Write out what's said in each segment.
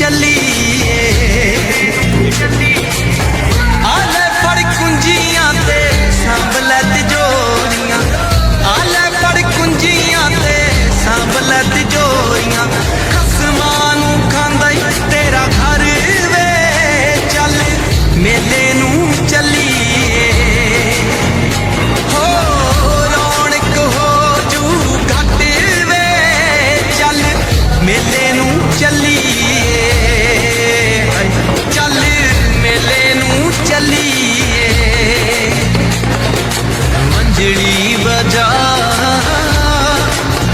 चलिए आले फड़ कुंजियां ते सांभले तिजोरियां आले फड़ कुंजियां ते सांभले तिजोरियां खसमां नूं खांदा ई तेरा घर वे चल मेले नूं चलिए हो रौनक हो जू घट वे चल मेले नूं चलिए चल मेले नूं चलिए मंजड़ी बजा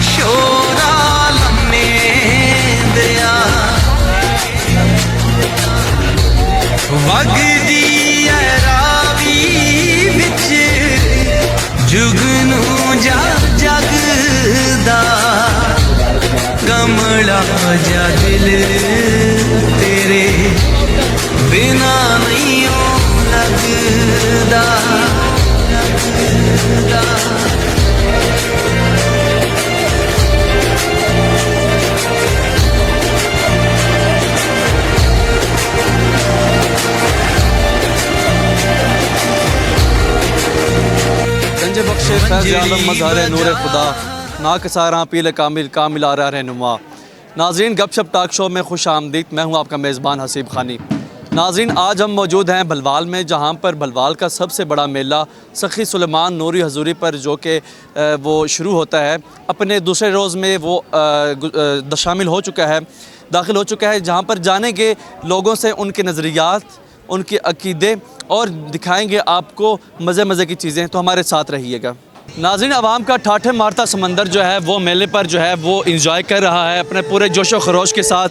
शोरा लम्मे दिया वगदी है रावी विच जुगनू जा जगदा कमला जा दिल तेरे बिना नहीं लगदा गंज बख्शे फैज़ आलम मज़हर नूर खुदा ना कसारा पील कामिल कामिल आ रहा रहनुमा। नाज़रीन गपशप टॉक शो में खुश आमदीद। मैं हूँ आपका मेज़बान हसीब खानी। नाज़रीन आज हम मौजूद हैं भलवाल में, जहाँ पर भलवाल का सबसे बड़ा मेला सखी सुलेमान नूरी हजूरी पर जो कि वो शुरू होता है, अपने दूसरे रोज़ में वो शामिल हो चुका है, दाखिल हो चुका है, जहाँ पर जानेंगे लोगों से उनके नज़रियात, उनके अकीदे और दिखाएंगे आपको मज़े मज़े की चीज़ें। तो हमारे साथ रहिएगा। नाज़रीन आवाम का ठाठे मारता समंदर जो है वो मेले पर जो है वो इंजॉय कर रहा है अपने पूरे जोशो खरोश के साथ।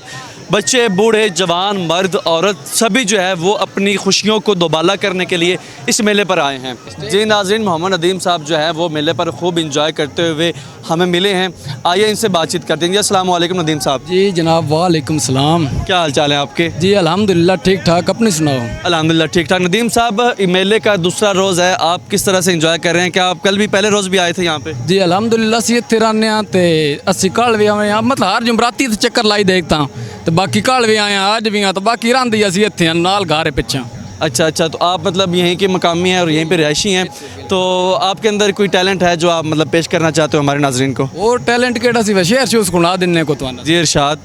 बच्चे, बूढ़े, जवान, मर्द, औरत सभी जो है वो अपनी खुशियों को दोबाला करने के लिए इस मेले पर आए हैं। जी नाज़रीन, मोहम्मद नदीम साहब जो है वो मेले पर खूब इंजॉय करते हुए हमें मिले हैं। आइए इनसे बातचीत करते हैं। जी अस्सलाम वालेकुम नदीम साहब। जी जनाब, वालेकुम सलाम। क्या हाल चाल है आपके? जी अल्हम्दुलिल्लाह ठीक ठाक, अपनी सुनाओ। अल्हम्दुलिल्लाह ठीक ठाक। नदीम साहब, मेले का दूसरा रोज़ है, आप किस तरह से इंजॉय कर रहे हैं? क्या आप कल भी पहले रोज़ भी आए थे यहाँ पे? जी अल्हम्दुलिल्लाह सी इत्थे रहने ते अस्सी कल भी आए, मतलब हर जुमराती ते चक्कर लाई देखता तो बाकी कल भी आए, आज भी तो बाकी रंदी असी इत्थे नाल घर पिछा। अच्छा अच्छा, तो आप मतलब यहीं के मकामी हैं और यहीं पे रहायशी हैं, तो आपके अंदर कोई टैलेंट है जो आप मतलब पेश करना चाहते हो हमारे नाजरीन को? और टैलेंट केड़ा सी शेर शूस सुना दिन्ने को तो। जी इरशाद।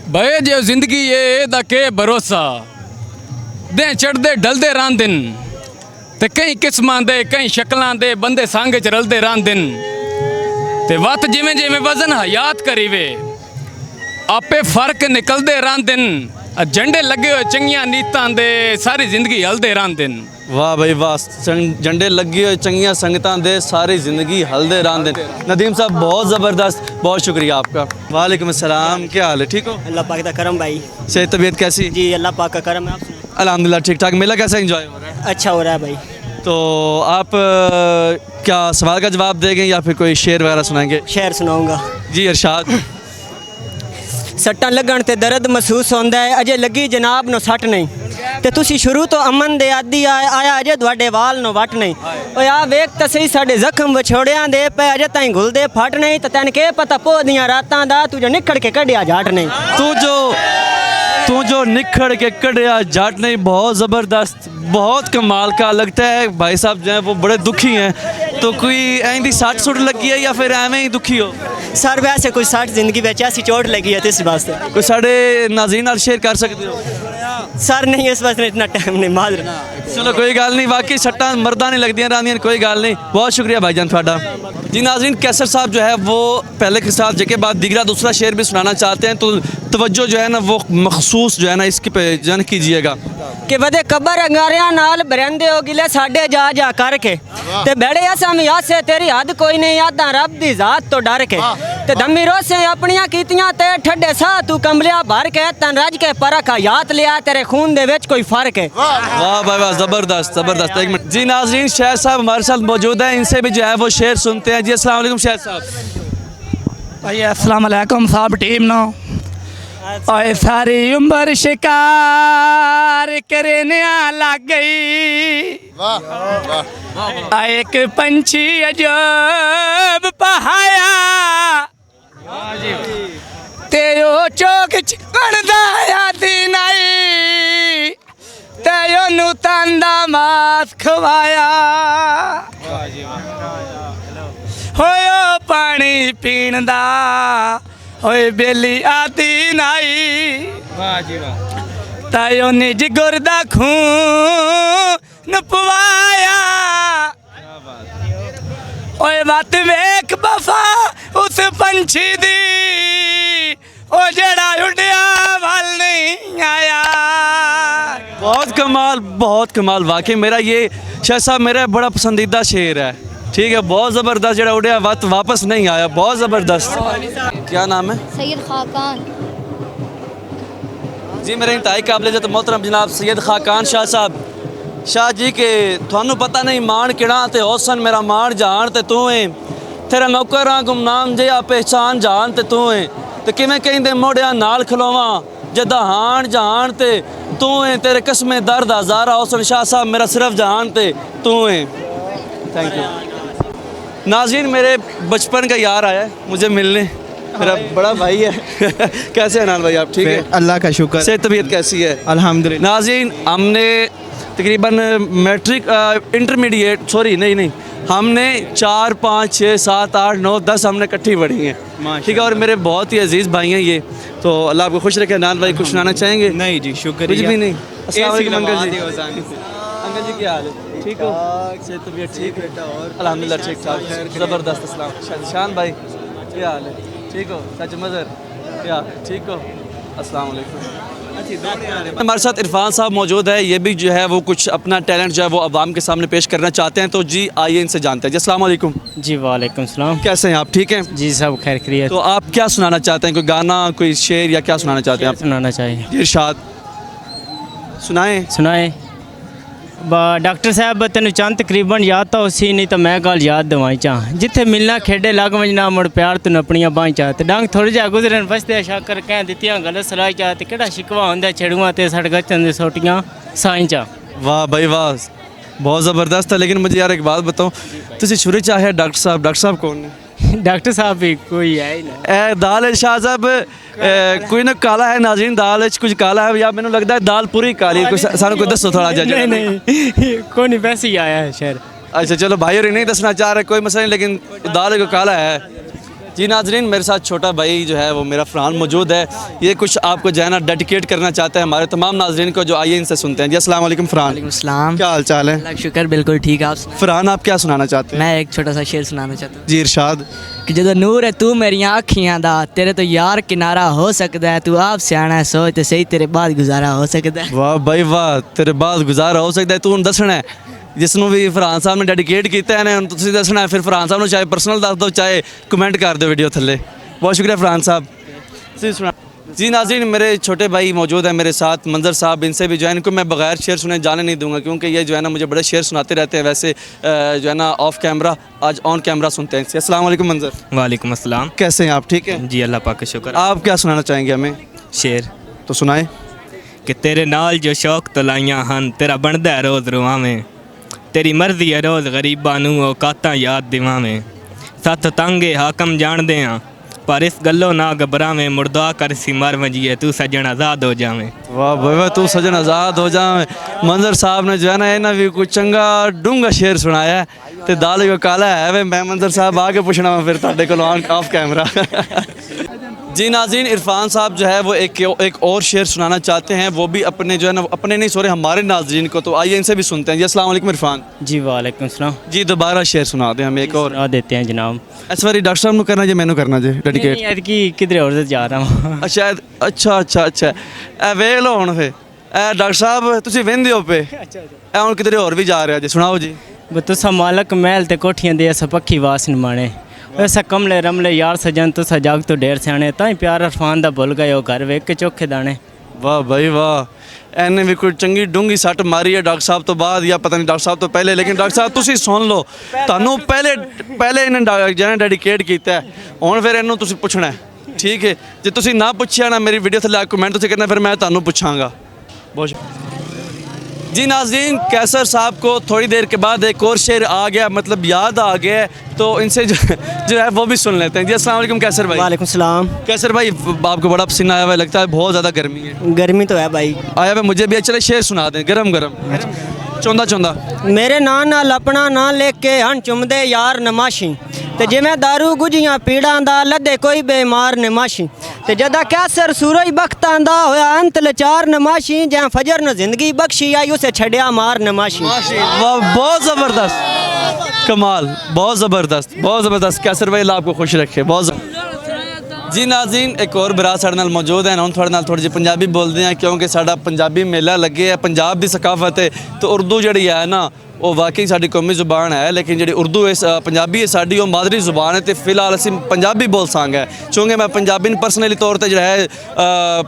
बे जे जिंदगी ये दा के भरोसा दे चढ़दे ढलदे रांदिन ते कई किस्मां दे कई शक्लां दे बंदे संग च रलदे रांदिन ते वत जिवें जिवें वजन हयात करीवे आपे फर्क निकलदे रांदिन झंडे लगे हुए चंगियां नीतां दे सारी जिंदगी हलदे रांदिन। वाह भाई वाह, झंडे लगे हुए चंगियां संगतां दे सारी ज़िंदगी हलदे रांदे। नदीम साहब बहुत ज़बरदस्त, बहुत शुक्रिया आपका। वालेकुम अस्सलाम, क्या हाल है? ठीक हो? अल्लाह पाक का करम भाई। सेहत तबीयत कैसी? जी अल्लाह पाक का करम है। आप सुनाओ? अल्हम्दुलिल्लाह ठीक ठाक। मेला कैसा एंजॉय हो रहा है? अच्छा हो रहा है भाई। तो आप क्या सवाल का जवाब देंगे या फिर कोई शेर वगैरह सुनाएंगे? शेर सुनाऊंगा। जी इरशाद। सट्टां लगन ते दर्द महसूस होंदा है, अजे लगी जनाब नो सट नहीं ते तुसी शुरू तो अमन दे आदी आया अजे तुहाडे वाल नो वट नहीं। ओए आ वेख त सही साडे जख्म विछोड़ियां दे पे अजे ताईं घुलदे फट नहीं ते तैन के पता पो दियां रातां दा तू जो निखड़ के कढिया जाट नहीं। तू जो निखड़ के कढ़िया जाट नहीं, बहुत ज़बरदस्त, बहुत कमाल का लगता है। भाई साहब जो हैं वो बड़े दुखी हैं, तो कोई ऐसी सट सुट लगी है या फिर एवं ही दुखी हो? सर वैसे कोई सट जिंदगी में ऐसी चोट लगी है तो इस वास्ते। कोई साढ़े नाज़रीन नाल शेयर कर सकते हो? सर नहीं इस वास्ते इतना टाइम नहीं माजर। चलो कोई गल नहीं, बाकी सट्टा मर्दा नहीं लगदियां रहिंदियां, कोई गल नहीं। बहुत शुक्रिया भाईजान थोड़ा। जी नाज़रीन, कैसर साहब जो है वो पहले के साथ जगह बाद दिगरा दूसरा शेर भी सुनाना चाहते हैं, तो तवज्जो जो है ना वो मखसूस जो है ना इसकी पे जन कीजिएगा कि वदे कबर अंगारियां नाल बरंदे हो गिले साडे जा जा करके ते बड़े असम यासे तेरी हद कोई नहीं यादा रब दी जात तो डर के ते दमी रोसे अपनियां कीतियां ते ठड्डे सा तू कंबलिया भर के तन रज के परख याद लिया तेरे खून दे विच कोई फर्क है। वाह भाई वाह, ज़बरदस्त ज़बरदस्त। एक मिनट जी नाज़रीन, शेर साहब हमारे साथ मौजूद हैं, इनसे भी जो है वो शेर सुनते हैं। जी अस्सलाम वालेकुम शेर साहब। भाई अस्सलाम वालेकुम साहब, टीम नो और सारी उम्र शिकार करने लग गई। एक पंछी अजब पहाया ਤੇ ਉਹ ਚੌਕ ਚ ਬਣਦਾ ਆਦੀ ਨਹੀਂ ਤੇ ਉਹਨੂੰ ਤੰਦਾ ਮਾਸ ਖਵਾਇਆ ਹੋਏ ਉਹ ਪਾਣੀ ਪੀਣ ਦਾ ਹੋਏ ਬੇਲੀ ਆਦੀ ਨਹੀਂ ਵਾਹ ਜੀ ਵਾਹ ਤਾਂ ਉਹਨੇ ਜਿਗਰ ਦਾ ਖੂਨ ਪਵਾਇਆ ਓਏ ਵੱਤ ਵੇਖ ਬਫਾ ਉਸ ਪੰਛੀ ਦੀ ਉਹ ਜਿਹੜਾ ਉੱਡਿਆ ਵੱਲ ਨਹੀਂ ਆਇਆ बहुत कमाल वाकई मेरा ये शाह साहब मेरा बड़ा पसंदीदा शेर है ठीक है बहुत ज़बरदस्त जरा उड़िया वक्त वापस नहीं आया बहुत ज़बरदस्त क्या नाम है सैयद खाकान जी मेरे इंतहाई काबिल तो मोहतरम जनाब सैयद खाकान शाह साहब शाह जी के थानू पता नहीं मान किड़ा ते हौसन मेरा मान जान ते तू है तेरा नौकर हाँ गुमनाम जे आ पहचान जान ते तू है ते किवें कहिंदे मोड़िया नाल खलोवा जदा हान जहान ते तू है तेरे कसमें दर्द हज़ारा हौसन शाह साहब मेरा सिर्फ जहान ते तू है थैंक यू नाज़रीन मेरे बचपन का यार आया है मुझे मिलने मेरा बड़ा भाई है कैसे हैं नाल भाई आप ठीक है अल्लाह का शुक्र से तबीयत कैसी है अल्हम्दुलिल्लाह नाज़रीन हमने तकरीबन मैट्रिक इंटरमीडिएट सॉरी नहीं हमने 4 5 6 7 8 9 10 हमने इकट्ठी पढ़ी हैं ठीक है और मेरे बहुत ही अजीज़ भाई हैं ये तो अल्लाह आपको खुश रखे नान भाई कुछ सुनाना चाहेंगे नहीं जी कुछ शुक्रिया भी नहीं अस्सलाम वालेकुम अंकल जी अंकल जी क्या हाल है ठीक हो से तबीयत ठीक है अल्हम्दुलिल्लाह ठीक ठाक ज़बरदस्त अस्सलाम शान भाई क्या हाल है ठीक हो सच मज़र क्या ठीक हो अस्सलाम वालेकुम हमारे साथ इरफान साहब मौजूद है ये भी जो है वो कुछ अपना टैलेंट जो है वो अवाम के सामने पेश करना चाहते हैं तो जी आइए इनसे जानते हैं जी अस्सलाम वालेकुम जी वालेकुम सलाम कैसे हैं आप ठीक हैं जी सब खैर खैरियत तो आप क्या सुनाना चाहते हैं कोई गाना कोई शेर या क्या सुनाना चाहते हैं आप सुनाना चाहिए जी इरशाद सुनाएं सुनाए डॉक्टर साहब तेन चंद तकरीबन याद तो उसी नहीं तो मैं गल याद दवाई चाह जिथे मिलना खेडे लग वजना मुड़ प्यार तुन अपनियां बाई चाह ते डंग थोड़े जा गुजरन बसते शाकर कह दित्तियां गलत सलाह चाह ते केड़ा शिकवा हुंदा छेड़ुआं ते सड़ गचन दे सोटियां साई चाह वाह भाई वाह बहुत ज़बरदस्त है लेकिन मुझे यार एक बात बताओ तुझे शुरू चाहे डॉक्टर साहब कौन ने डॉक्टर साहब भी कोई है ही ना ए दाल शाह साहब कोई ना काला है नाज़रीन दाल कुछ काला है या मैंने लगता है दाल पूरी काली है सानू कोई दसो थोड़ा जा नहीं कोई नहीं वैसे ही आया है शहर अच्छा चलो भाई और नहीं दसना चाह रहे कोई मसला नहीं लेकिन दाल को काला है जी नाज़रीन मेरे साथ छोटा भाई जो है वो मेरा फरहान मौजूद है ये कुछ आपको जो है ना डेडिकेट करना चाहता है हमारे तमाम नाज़रीन को जो आइए इनसे सुनते हैं जी अस्सलाम वालेकुम फरहान सलाम क्या हाल चाल है अल्लाह का शुक्र बिल्कुल ठीक है आप फरहान आप क्या सुनाना चाहते हैं मैं एक छोटा सा शेर सुनाना चाहता हूँ जी इरशाद कि जो नूर है तू मेरिया अखियां दा तेरे तो यार किनारा हो सकता है तू आप सियाना है सोच ते सही तेरे बाद गुजारा हो सकता है वाह भाई वाह तेरे बाद गुजारा हो सकता है तू दसना है जिसनों भी फरहान साहब ने डेडिकेट किया है तुसीं दसना है फिर फरहान साहब ने चाहे पर्सनल दस दो चाहे कमेंट कर दो वीडियो थल्ले बहुत शुक्रिया फरहान साहब जी नाज़रीन मेरे छोटे भाई मौजूद हैं मेरे साथ मंजर साहब इनसे भी जो है इनको मैं बगैर शेर सुने जाने नहीं दूंगा क्योंकि ये जो है ना मुझे बड़े शेर सुनाते रहते हैं वैसे जो है ना ऑफ कैमरा आज ऑन कैमरा सुनते हैं इनसे अस्सलाम वालेकुम मंजर वालेकुम अस्सलाम कैसे हैं आप ठीक है जी अल्लाह पाक का शुक्र आप क्या सुनाना चाहेंगे हमें शेर तो सुनाए कि तेरे नाल जो शौक तलाइयां हन तेरा बनदा है रोज़ रुआवें तेरी मर्जी है रोज़ गरीबां नूं औकातां याद दिवावें सत्त तंगे हाकम जानदे हाँ पर इस गल्लों ना घबरावें मुर्दा कर सी मर वजिए तू सजन आज़ाद हो जावें वाह भाई वाह तू सजन आज़ाद हो जावे मंजर साहब ने जो है ना इन्हें भी कुछ चंगा डूंगा शेर सुनाया है तो दाल को काला है वे मैं मंजर साहब आके पूछना वा फिर तुहाडे कोल ऑफ कैमरा जी नाज़रीन इरफान साहब जो है वो एक और शेर सुनाना चाहते हैं वो भी अपने जो है ना अपने नहीं सॉरी हमारे नाज़रीन को तो आइए इनसे भी सुनते हैं जी अस्सलाम वालेकुम इरफान जी वालेकुम सलाम जी दोबारा शेर सुना दें हमें एक और सुना देते हैं जनाब इस बारी डॉक्टर साहब को करना जी मैनू करना जी डेडिकेट यार की किधर और से जा रहा हूँ अच्छा ए वेल होण फे ए डॉक्टर साहब तुसी वेंदे हो पे ए हुण किधरे और भी जा रहे जी सुनाओ जी तुसा मालक महल ते कोठियां दे अस पक्खी वास निमाणे ऐसा कमले रमले यार सजन तुसा जाग तो ढेर सियाने ताई प्यार अरफान दा भुल गए हो घर वेख के चोखे दाने वाह भाई वाह एने भी कोई चंगी डूंगी सट मारी है डॉक्टर साहब तो बाद या पता नहीं डॉक्टर साहब तो पहले लेकिन डॉक्टर साहब तुसी सुन लो तुहानू पहले इन्हें जने डेडिकेट किया है हुण फिर इन्हू तुसी पुछना है ठीक है जे तुसी ना पुछया ना मेरी वीडियो थल्ले कमेंट तुसी करना फिर मैं तुहानू पुछांगा बहुत जी नाज़रीन, कैसर साहब को थोड़ी देर के बाद एक और शेर आ गया, मतलब याद आ गया है, तो इनसे जो है वो भी सुन लेते हैं। जी अस्सलाम वालेकुम कैसर भाई। वालेकुम सलाम। कैसर भाई, आपको बड़ा पसीना आया हुआ है, लगता है बहुत ज़्यादा गर्मी है। गर्मी तो है भाई। आया हुआ मुझे भी। चले शेर सुना दें, गरम गरम चौंदा चौंदा। मेरे ਨਾਂ ਨਾਲ ਆਪਣਾ ਨਾਂ ਲਿਖ ਕੇ ਹਣ ਚੁੰਮਦੇ ਯਾਰ ਨਮਾਸ਼ੀ ਤੇ ਜਿਵੇਂ दारू ਗੁਝੀਆਂ ਪੀੜਾਂ ਦਾ ਲੱਦੇ ਕੋਈ ਬੇਮਾਰ ਨਮਾਸ਼ੀ ਤੇ ਜਦਾ ਕੈਸਰ ਸੂਰਜ ਬਖਤਾਂ ਦਾ ਹੋਇਆ ਅੰਤ ਲਚਾਰ ਨਮਾਸ਼ੀ ਜਾਂ ਫਜਰ ਨੂੰ ਜ਼ਿੰਦਗੀ ਬਖਸ਼ੀ ਆਈ ਉਸੇ ਛੱਡਿਆ ਮਾਰ ਨਮਾਸ਼ੀ। वाह, बहुत ज़बरदस्त, कमाल, बहुत ज़बरदस्त, बहुत ज़बरदस्त। कैसर भाई अल्लाह आपको खुश रखे, बहुत जी नाज़रीन, एक और भरा साढ़े नाल मौजूद है। हम थोड़े नाल थोड़ी जी पंजाबी बोलते हैं क्योंकि साडा पंजाबी मेला लगे है, पंजाब की सकाफत है, तो उर्दू जी है ना वो वाकई साडी कौमी जुबान है, लेकिन जी उर्दू है पंजाबी है साडी वो मादरी जुबान है, तो फिलहाल असी पंजाबी बोल सांग है क्योंकि मैं पंजाबी पर्सनली तौर पर जो है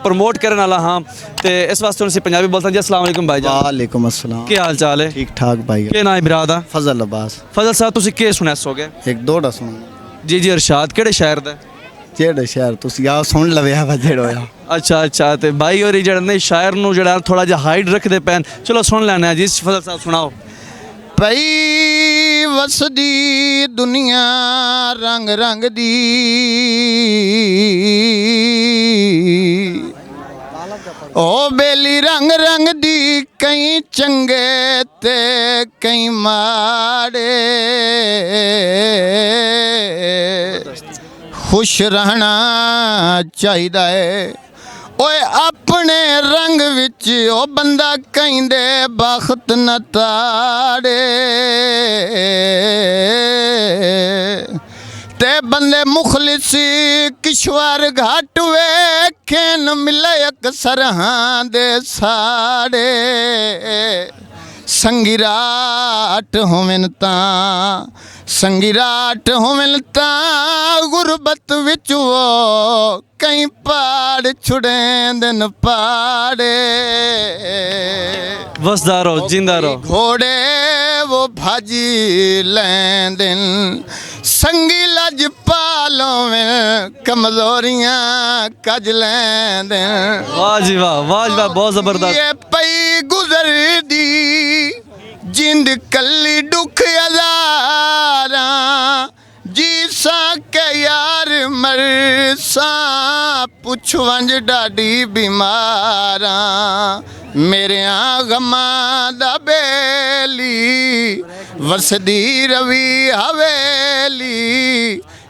प्रमोट करने वाला हाँ, तो इस वास्ते असी पंजाबी बोलते हैं। जी अस्सलाम वालेकुम भाई जान। वालेकुम अस्सलाम। क्या हाल चाल है? ठीक ठाक भाई। क्या नाम है भरा दा? फजल अब्बास। फजल साहब तुसी के सुना सोगे? एक दोड़ा सुन जी जी इरशाद किहड़े शहर दा? जेड़े शहर तुसी आ सुन लवे वा जेड़ो आ। अच्छा अच्छा, तो भाई और जड़े ने शायर नू जड़ा थोड़ा जिहा हाइट रखदे पैन, चलो सुन लेने हैं जी। फजल साहब सुनाओ। पई वसदी दुनिया रंग रंग दी, ओ बेली रंग रंग दी, कई चंगे ते कई माड़े, खुश रहना चाहिदा है ओए अपने रंग विच, ओ बंदा कहंदे बख्त न ताड़े, ते बंदे मुखलिस किश्वर घाट वेखे न मिले अक्सर हां दे साड़े, संगिराट होवन तां संगिराट होवन तां गुरबत विच वो कई पहाड़ छुड़ेंदे न पहाड़े, वसदा रहो जिंदा रहो। घोड़े वो भाजी लैंदन, संगी लज पालों में कमजोरियां कज लैंदन। वाह जी वाह, वाह जी वाह, बहुत जबरदस्त। ये पई गुजर दी जिंद कली दुख हजारा, जी सा के यार मर सा पुछ वंज डाडी बीमारा, मेरे गमा दा बेली वसदी रवि हवेली,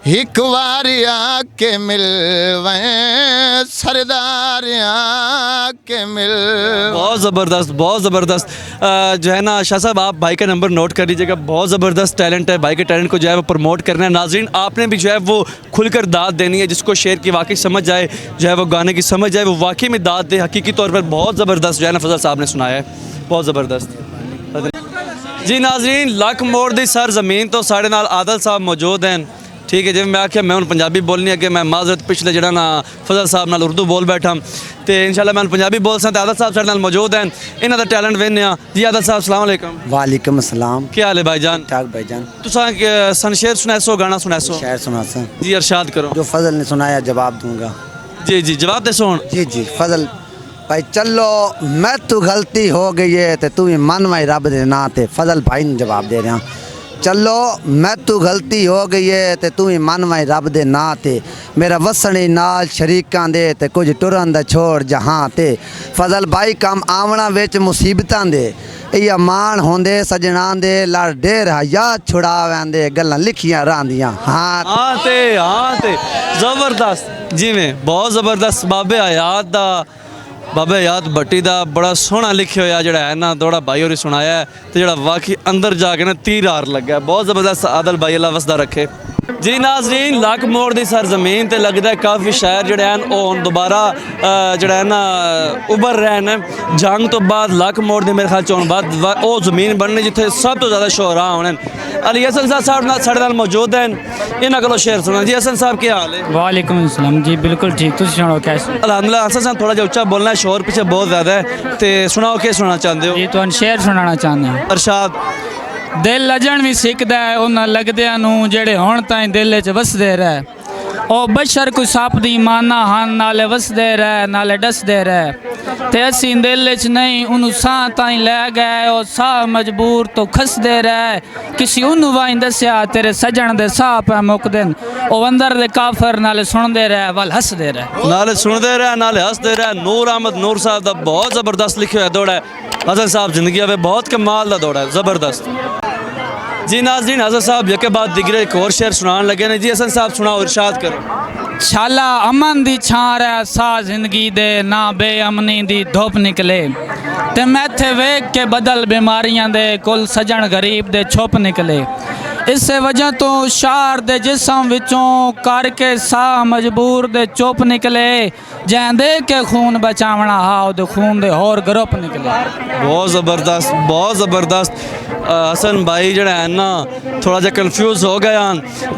एक बार आके मिलवें सरदार आके मिल। बहुत ज़बरदस्त, बहुत ज़बरदस्त। जो है ना शाह साहब, आप भाई का नंबर नोट कर लीजिएगा, बहुत ज़बरदस्त टैलेंट है, भाई के टैलेंट को जो है वो प्रमोट करना है। नाज़रीन आपने भी जो है वो खुलकर दाद देनी है, जिसको शेर की वाकई समझ आए, जो है वो गाने की समझ आए, वो वाकई में दाद दे। हकीकी तौर पर बहुत ज़बरदस्त जो है ना फजल साहब ने सुनाया है, बहुत ज़बरदस्त। जी नाज़रीन, लक मोड़ दी सर ज़मीन तो साढ़े नाल आदल साहब मौजूद हैं। ठीक है, जिवें मैं आख्या मैं हूँ पंजाबी बोलनी अगे, मैं माजरत पिछले जड़ा ना फजल साहब नाल उर्दू बोल बैठा, तो इंशाल्लाह मैं पंजाबी बोल सकता। आदल साहब साढ़े नाल मौजूद हैं, इन्हां दा टैलेंट वेखने आ। जी आदल साहब अस्सलाम वालेकुम। वालेकुम अस्सलाम। क्या हाल है भाईजान? ठीक भाईजान। तुसां सन शेर सुनासो, गाना सुनासो? शायर सुना सा जी इरशाद करो। जो फजल ने सुनाया जवाब दूंगा। जी जी जवाब दे सुन। जी जी फजल भाई, चलो मैं तू गलती हो गई है तो तू भी मन में रब दे ना ते। फजल भाई ने जवाब दे रहा, चलो मैं तू गलती हो गई है तो तू भी मन में रब दे ना ते, मेरा वसने नाल शरीकां दे ते कुछ टुरन दा छोड़ जहां ते। फजल भाई कम आवना विच मुसीबतां दे, इया मान होंदे सजना दे, लड़ डेर याद छुड़ा वैंदे गल्लां लिखियां रहांदियां। हाँ ते जबरदस्त, जिवें बहुत जबरदस्त। बाबे हयात दा, बाबे हयात भट्टी दा बड़ा सोहना लिखिया होया जड़ा है ना, दौड़ा भाई होरी सुनाया है, तो जड़ा वाकई अंदर जाके ना तीर आर लगा है, बहुत जबरदस्त। आदल भाई अल्लाह वसदा रखे। जी नाज़रीन, लक मोड़ दी सर ज़मीन ते लगता है काफ़ी शायर जड़े हैं वो हुण दोबारा जड़ा है ना उभर रहे हैं। जंग तो बाद लक मोड़ दी मेरे ख्याल च बाद वो ज़मीन बननी जिथे सब तो ज़्यादा शोहरा होने। अली हसन साहब साढ़े नाल मौजूद हैं, इन्हां कोलों शेर सुना। जी हसन साहब क्या हाल है? वालेकुम अस्सलाम जी, बिल्कुल ठीक, तुम सुनाओ कैसे? अल्हम्दुलिल्लाह। हसन साहब थोड़ा जिहा उच्चा बोलना है, शोर पीछे बहुत ज़्यादा है, तो सुनाओ क्या सुनाना चाहते हो? जी तुहानू शेर सुनाना चाहते हैं। अरशाद। दिल लजण भी सिखदा है उन्हां लगदियां नूं जेड़े हुण ताईं दिल च वसदे रह, ओ बशर को सप दी माना हन, नाले वसदे रह नाले डसदे रह, ਤੇ ਅਸੀਂ ਦਿਲ 'ਚ ਨਹੀਂ ਉਹਨੂੰ ਸਾਹ ਤਾਈਂ ਲੈ ਗਏ ਉਹ ਸਾਹ ਮਜਬੂਰ ਤੋਂ ਖਸਦੇ ਰਹਿ ਕਿਸੇ ਉਹਨੂੰ ਵਾਈ ਦੱਸਿਆ ਤੇਰੇ ਸਜਣ ਦੇ ਸਾਹ ਪੈ ਮੁੱਕਦੇ ਨੇ ਉਹ ਅੰਦਰ ਦੇ ਕਾਫਰ ਨਾਲ ਸੁਣਦੇ ਰਹਿ ਵੱਲ ਹੱਸਦੇ ਰਹਿ नाले सुनते रहे नाले हंसते रहे। नूर अहमद नूर साहब का बहुत ज़बरदस्त लिखे हुआ दौड़ा है। हसन साहब जिंदगी में बहुत कमाल का दौड़ा है, ज़बरदस्त। जी नाज़रीन, हसन साहब यके बाद दिगरे एक और शेर सुनाने लगे ने जी। हसन साहब सुनाओ, इरशाद करो। छाला अमन दी छां है सा जिंदगी दे ना बेअमनी दी धुप निकले ते मैथे वेख के बदल बीमारियां दे कुल सजन गरीब दे छुप निकले इस वजह तो शार दे जिसम विचों करके सा मजबूर दे चुप निकले जैं दे के खून बचावना हा ओदे खून दे होर ग्रुप निकले। बहुत ज़बरदस्त, बहुत ज़बरदस्त। हसन भाई जड़ा है ना थोड़ा जा कन्फ्यूज़ हो गया,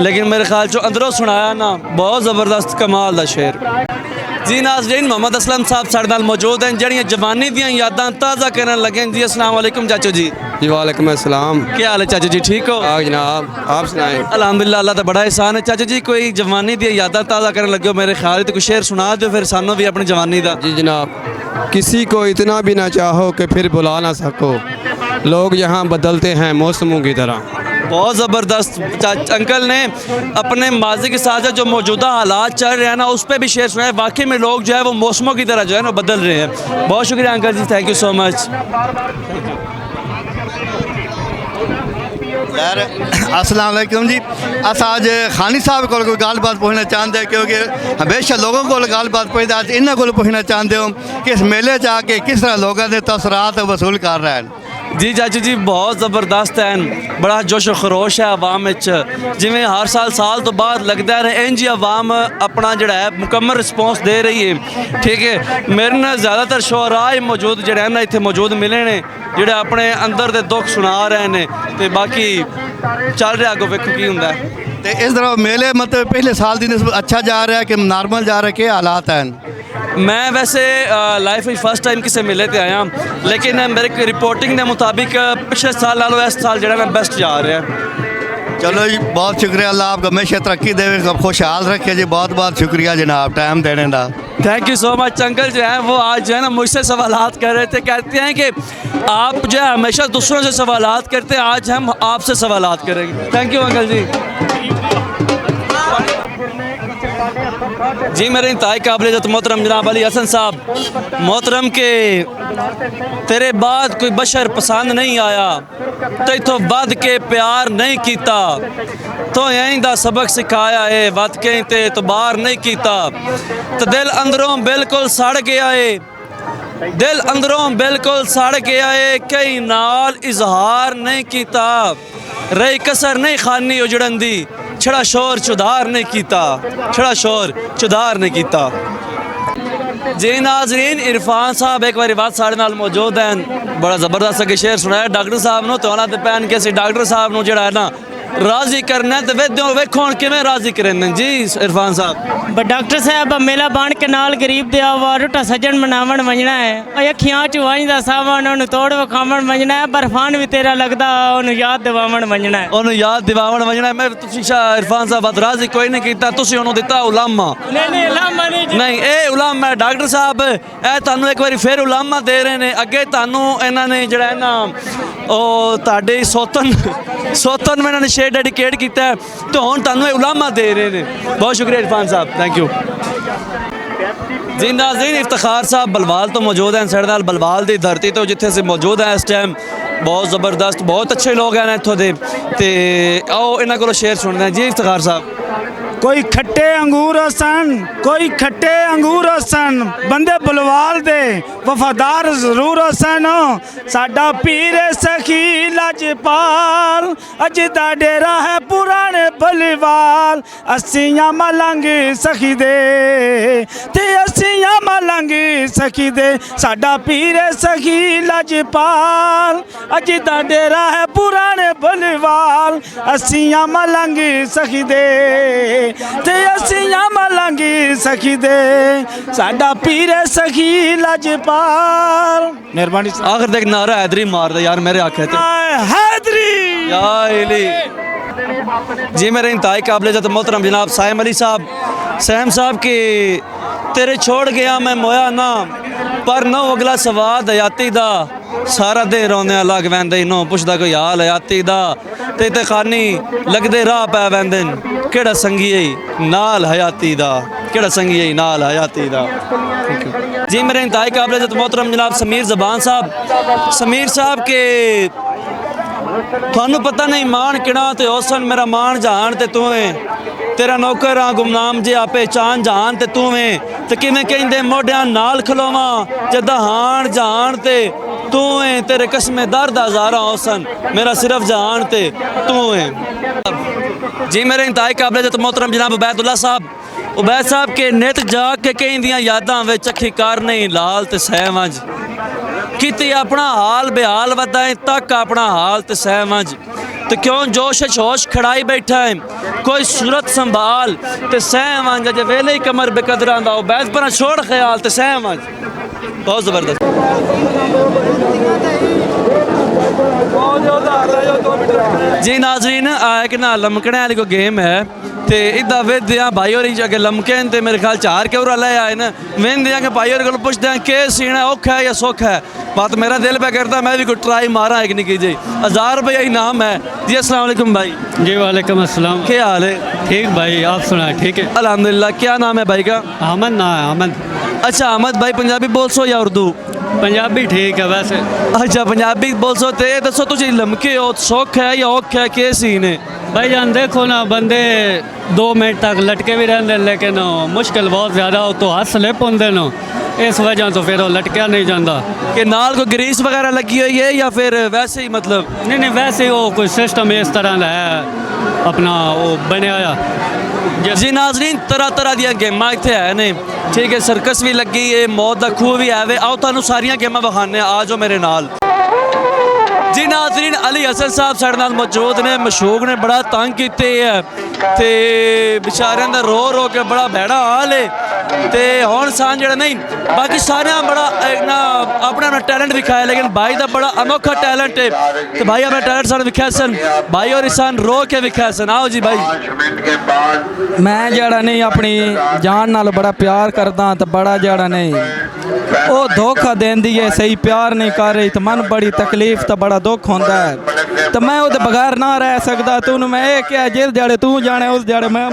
लेकिन मेरे ख्याल जो अंदरों सुनाया ना बहुत ज़बरदस्त कमाल दा शेर। जी नाज़रीन, मोहम्मद असलम साहब साढ़े नाल मौजूद हैं जड़ियाँ जवानी दियाँ यादां ताज़ा करन लगे जी। अस्सलाम वालेकुम चाचू जी। जी वालेकुम अस्सलाम। क्या हाल है चाचू जी, ठीक हो? हाँ जनाब, आप सुनाएं। अल्हम्दुलिल्लाह, अल्लाह का बड़ा एहसान है। चाचू जी कोई जवानी दी यादां ताज़ा करन लगे हो, मेरे ख्याल तो कोई शेर सुना दो फिर सानू भी अपनी जवानी दा। जी जनाब। किसी को इतना भी ना चाहो कि फिर बुला ना सको, लोग यहाँ बदलते हैं मौसमों की तरह। बहुत ज़बरदस्त। अंकल ने अपने माजी के साथ जो मौजूदा हालात चल रहे हैं ना उस पर भी शेर सुनाया। वाकई में लोग जो है वो मौसमों की तरह जो है ना बदल रहे हैं। बहुत शुक्रिया uncle ji, thank you so much. यार अस्सलाम वालेकुम जी। अस आज खानी साहब को कोई गलबात पूछना चाहते हैं क्योंकि हमेशा लोगों को गलबात पूछते अस इन्हों को पूछना चाहते हो कि इस मेले च आके किस तरह लोगों के तसरात वसूल कर रहे हैं। जी चाचू जी बहुत ज़बरदस्त है, बड़ा जोश व खरोश है आवाम जिमें हर साल तो बाद लगता है इंज आवाम अपना जड़ा है मुकम्मल रिस्पॉन्स दे रही है। ठीक है, मेरे ना ज़्यादातर शोराय मौजूद जड़े ना इतने मौजूद मिले ने ਜਿਹੜੇ ਆਪਣੇ ਅੰਦਰ ਦੇ ਦੁੱਖ ਸੁਣਾ ਰਹੇ ਨੇ ਤੇ ਬਾਕੀ ਚੱਲ ਰਿਹਾ ਅੱਗੋਂ ਵੇਖੋ ਕੀ ਹੁੰਦਾ ਹੈ। ਤੇ ਇਸ ਤਰ੍ਹਾਂ ਮੇਲੇ मतलब पिछले साल की निस्बत अच्छा जा रहा है कि नॉर्मल जा रहा है, क्या हालात हैं? मैं वैसे लाइफ में फर्स्ट टाइम किसी मेले ते आया, लेकिन मेरे रिपोर्टिंग के मुताबिक पिछले साल नालों इस साल जो है बेस्ट जा रहा है। चलो जी, बहुत शुक्रिया, अल्लाह आपको हमेशा तरक्की देवे, खुशहाल रखे जी। बहुत बहुत शुक्रिया जनाब टाइम देने का। Thank you so much. Uncle जो है वो आज जो है ना मुझसे सवालात कर रहे थे, कहते हैं कि आप जो है हमेशा दूसरों से सवालात करते हैं, आज हम आपसे सवालात करेंगे। थैंक यू अंकल जी। जी मेरे इंतहाई काबिल इज़्ज़त मोहतरम जनाब अली हसन साहब मोहतरम के तेरे बाद कोई बशर पसंद नहीं आया, तैथों बद के प्यार नहीं किता, तो यहीं दा सबक सिखाया है वध के ते एतबार नहीं किता, तो दिल अंदरों बिल्कुल सड़ गया है, दिल अंदरों बिल्कुल सड़ गया है, कई नाल इजहार नहीं किता, रही कसर नहीं खानी उजड़न दी, छड़ा शोर चुधार नहीं किता, छड़ा शोर चुधार नहीं किता। जी नाजरीन, इरफान साहब एक बार बात साढ़े नाल मौजूद हैं, बड़ा ज़बरदस्त अगे शेर सुनाया डॉक्टर साहब नो, तो उन्होंने पहन के डॉक्टर साहब नो जड़ा है ना राजी करना है, तो वेखो किवें राजी करें जी इरफान साहब। डॉक्टर साहब मेला बन के नाल गरीब दे आवा रुटा सजन मनावन वजना है, अखियां च वजदा सावन ओनू तोड़ वखावन वजना है, बर्फान भी तेरा लगदा ओनू याद दिवावन वजना है, ओनू याद दिवावन वजना है। मैं तुसी इरफान साहब बात राजी कोई नहीं कीता, तुसी ओनू दिता उलामा। नहीं उलामा नहीं ए उलामा है डॉक्टर साहब, ए तानू एक बार फिर उलामा दे रहे ने, अगे तानू इन्हां ने जड़ा है ना ओ ताडे सोतन में इन्होंने शेर डेडिकेट किया है, तो हुण तानू उलामा दे रहे हैं। बहुत शुक्रिया इरफान साहब, थैंक यू जी। नाज़रीन, इफ्तिखार साहब बलवाल तो मौजूद हैं साढ़े नाल, बलवाल की धरती तो जिथे से मौजूद हैं इस टाइम, बहुत ज़बरदस्त बहुत अच्छे लोग हैं इत्थों दे, ते आओ इन्हां कोलों शेर सुनते हैं जी। इफ्तिखार साहब कोई खट्टे अंगूर सन, कोई खट्टे अंगूर सन, बंदे बलवाल दे वफादार जरूर सन, साडा पीर सखी लजपाल अज दा डेरा है पुराने बलवाल, असियां मलंग सखी दे ते असियां मलंग सखी दे, साडा पीर सखी लजपाल अज दा डेरा है पुराने बलवाल, असियां मलंग सखी दे ते असियां मलंगी सखी दे, साडा पीर सखी लजपाल। मेहरबानी। आखिर तक नारा हैदरी मार दे यार मेरे आखे थे हैदरी जी। मेरे इंतहाई काबिल इज़्ज़त मोहतरम जनाब साइम अली साहब, सैम साहब की तेरे छोड़ गया मैं मोया ना पर नो अगला सवाद हयाती दा सारा दिन रोंदे लग वैंदे नो पुछदा कोई हाल हयाती दा ते खानी लगदे राह पै वैंदे केड़ा संगी है नाल हयाती दा केड़ा संगी है नाल हयाती दा। जी मेरे इंतहाई काबिल इज़्ज़त मोहतरम जनाब समीर ज़बान साहब, समीर साहब के थानू पता नहीं मान किड़ा ते होसन मेरा मान जहान ते तू है तेरा नौकर हाँ गुमनाम जे आपे चान जहान ते तू है ते किवें कहिंदे मोढियां नाल खलोवा जदा हान जहान ते तू है तेरे कसमे दर्द हज़ारा होसन मेरा सिर्फ जहान ते तू है। जी मेरे इंतहाई काबिल इज़्ज़त मोहतरम जनाब उबैदुल्ला साहब, उबैद साहब के नित जाग के कहीं दियां यादां विच अखी कार नहीं लाल ते सहवंज किती अपना हाल बेहाल वदाएं तक अपना हाल ते सहवंज ते क्यों जोश होश खड़ाई बैठा है कोई सूरत संभाल ते सहवंज अजे वेले ही कमर बेकदरां दा उबैद पर छोड़ ख्याल ते सहवंज बहुत ज़बरदस्त। जी नाजरीन एक ना लमकने वाली को गेम है ते इदा वेद्या भाई और अगर लमके ते मेरे ख्याल 4 के ले आए न वेंदे कि भाई और को पुछते हैं के सीना औखा है या सौखा है बात मेरा दिल पे करता मैं भी कोई ट्राई मारा एक निकी जी 1000 रुपये इनाम है। जी अस्सलाम वालेकुम भाई। जी वालेकुम अस्सलाम। क्या हाल है? ठीक भाई आप सुनाए ठीक है अल्हम्दुलिल्लाह। क्या नाम है भाई का? अहमद ना है अहमद। अच्छा अहमद भाई पंजाबी बोल सो या उर्दू? पंजाबी ठीक है वैसे। अच्छा पंजाबी बोल सो ते दसो तुझे लमके हो सौख है या औखा है के सीन है? भाई जान देखो ना बंदे 2 मिनट तक लटके भी रहते लेकिन मुश्किल बहुत ज़्यादा हो तो हाथ स्लिप होंगे ना इस वजह तो फिर वो लटकिया नहीं जाता कि नाल को ग्रीस वगैरह लगी हुई है या फिर वैसे ही मतलब? नहीं वैसे ही वो कोई सिस्टम इस तरह का है अपना वो बनया। जी नाजरीन तरह तरह दी गेमां इत्थे है ने ठीक है सर्कस भी लगी है मौत दा खूह भी है वे आओ तुहानू सारियां गेमां विखाने आ जाओ मेरे नाल। जी नाजरीन अली हसन साहब साढ़े नाल मौजूद ने मशूक ने बड़ा तंग किते है ते बेचारे दा रो रो के बड़ा भैड़ा हाल है ते हुण सान जेड़ा नहीं बाकी सारे बड़ा ना अपना अपना टैलेंट दिखाया लेकिन भाई दा बड़ा अनोखा टैलेंट है तो भाई अपना टैलेंट सान विखाया सन भाई और इंसान रो के विखाया सन। आओ जी भाई। मैं जड़ा नहीं अपनी जान नाल बड़ा प्यार करदा तो बड़ा जड़ा नहीं वो धोखा देंदी है सही प्यार नहीं कर रही तो मन बड़ी तकलीफ तो बड़ा दुख होता है तो मैं वो बगैर ना रह सकता तू मैं ये क्या जिस जड़े तू जाने उस जड़े मैं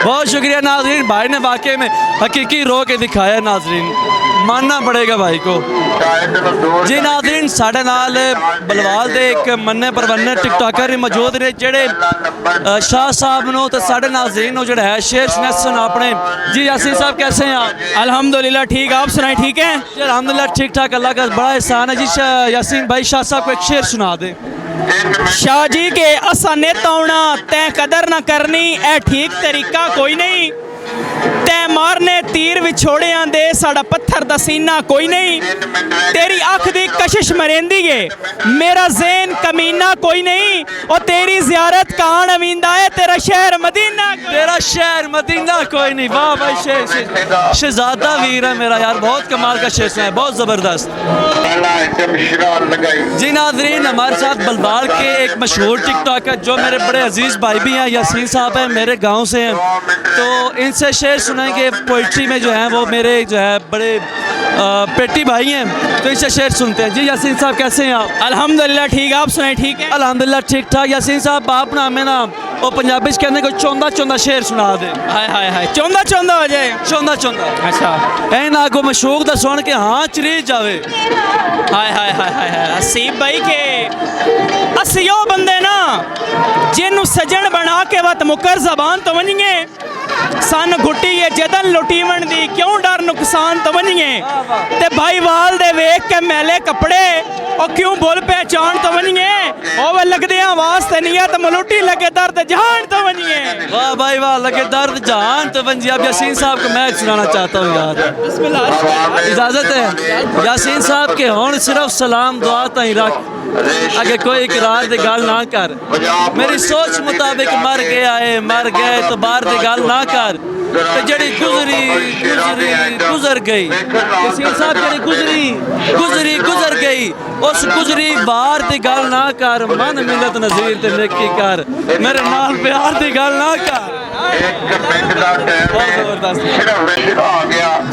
बहुत शुक्रिया नाजरीन भाई ने वाकई में हकीकी रो के दिखाया नाजरीन मानना पड़ेगा भाई को। जी नाजरीन साढ़े नाल बलवाल दे एक मन्ने परवन्ने टिकटॉकर भी मौजूद ने जेड़े शाह साहब नो तो साढ़े नाजरीन नो जेड़ा है शेर सुनसन अपने। जी यासीन साहब कैसे हैं आप? अल्हम्दुलिल्लाह ठीक आप सुनाए ठीक है? जी अल्हम्दुलिल्लाह ठीक ठाक अल्लाह का बड़ा एहसान है। जी यासीन भाई शाह साहब को एक शेर सुना दे। शाह जी के असा नेता होना तै कदर ना करनी ए ठीक तरीका कोई नहीं तै मारने तीर विछोड़ियां दे साड़ा पत्थर दा सीना कोई नहीं तेरी अख दी कशिश मरेंदी है मेरा ज़ेन कमीना कोई नहीं और तेरी ज़ियारत कान अमींदा है तेरा शहर मदीना कोई नहीं। वाह भाई शहजादा वीर है मेरा यार बहुत कमाल का शेर है बहुत ज़बरदस्त। जी नाजरीन हमारे साथ बलवाल के एक मशहूर टिकटॉकर जो मेरे बड़े अजीज़ भाई भी हैं यासीन साहब हैं मेरे गाँव से हैं तो इनसे शेर सुनाएंगे पोइट्री में जो है वो मेरे जो है बड़े पेटी भाई हैं तो इनसे शेर सुनते हैं। जी यासीन साहब कैसे हैं आप? अल्हम्दुलिल्लाह ठीक आप सुनाए ठीक है? अल्हम्दुलिल्लाह ठीक ठाक। यासीन साहब आप ना हमें ना वो पंजाबी से कहते कोई चौंदा चौंदा शेर सुना दे। हाय हाय हाय चौंदा चौंदा हो जाए चौंदा चौंदा अच्छा ऐ ना को मशूक दा सुन के हाँ चरीज जावे। हाय हाय हाय हाय हसीब भाई के असियो बंदे ना जिन्नू सजन बना के वत मुकर जबान तो वनिए सन घुट्टी है जदन लुटीवन दी क्यों डर नुकसान तो वनिए ते भाई वाल दे वेख के मैले कपड़े और क्यों बोल पहचान तो वनिए ओ वे लगदे आवाज ते नियत मलूटी लगे दर्द जान तो वनिए। वाह भाई वाह लगे दर्द जान तो वनिए। अब यासीन साहब को मैं सुनाना चाहता हूँ यार बिस्मिल्लाह इजाजत है। यासीन साहब के होन सिर्फ सलाम दुआ ताई रख अगर कोई इकरार दे गल ना कर मेरी सोच मुताबिक मर गया है मर गए तो बाहर दे गल ना कर ਤੇ ਜਿਹੜੀ ਗੁਜ਼ਰ ਗਈ ਯਾਸੀਨ ਸਾਹਿਬ ਜਿਹੜੀ ਗੁਜ਼ਰ ਗਈ ਉਸ ਗੁਜ਼ਰੀ ਵਾਰ ਦੀ ਗੱਲ ਨਾ ਕਰ ਮਨ ਮਿਲਤ ਨਜ਼ੀਰ ਤੇ ਨੇਕੀ ਕਰ ਮੇਰੇ ਨਾਲ ਪਿਆਰ ਦੀ ਗੱਲ ਨਾ कर।